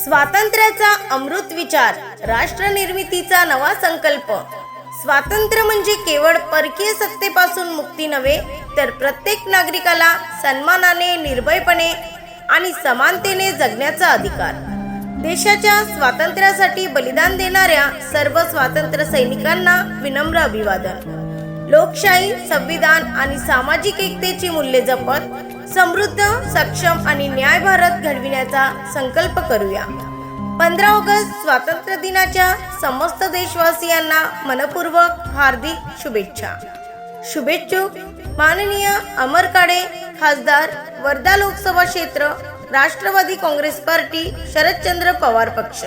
स्वातंत्र्याचा अमृत विचार, राष्ट्र निर्मितीचा नवा संकल्प। स्वातंत्र्य म्हणजे केवळ परकीय सत्तेपासून मुक्ती नव्हे, तर प्रत्येक नागरिकाला सन्मानाने, निर्भयपणे आणि समानतेने जगण्याचा अधिकार। देशाच्या स्वातंत्र्यासाठी बलिदान देणाऱ्या सर्व स्वातंत्र्य सैनिकांना विनम्र अभिवादन। लोकशाही, संविधान आणि सामाजिक एकतेची मूल्ये जपत समृद्ध, सक्षम आणि न्याय भारत घडविण्याचा संकल्प करूया। 15 ऑगस्ट स्वातंत्र्य दिनाच्या समस्त देशवासियांना मनपूर्वक हार्दिक शुभेच्छा। शुभेच्छुक माननीय अमर काळे, खासदार, वर्धा लोकसभा क्षेत्र, राष्ट्रवादी काँग्रेस पार्टी, शरदचंद्र पवार पक्ष।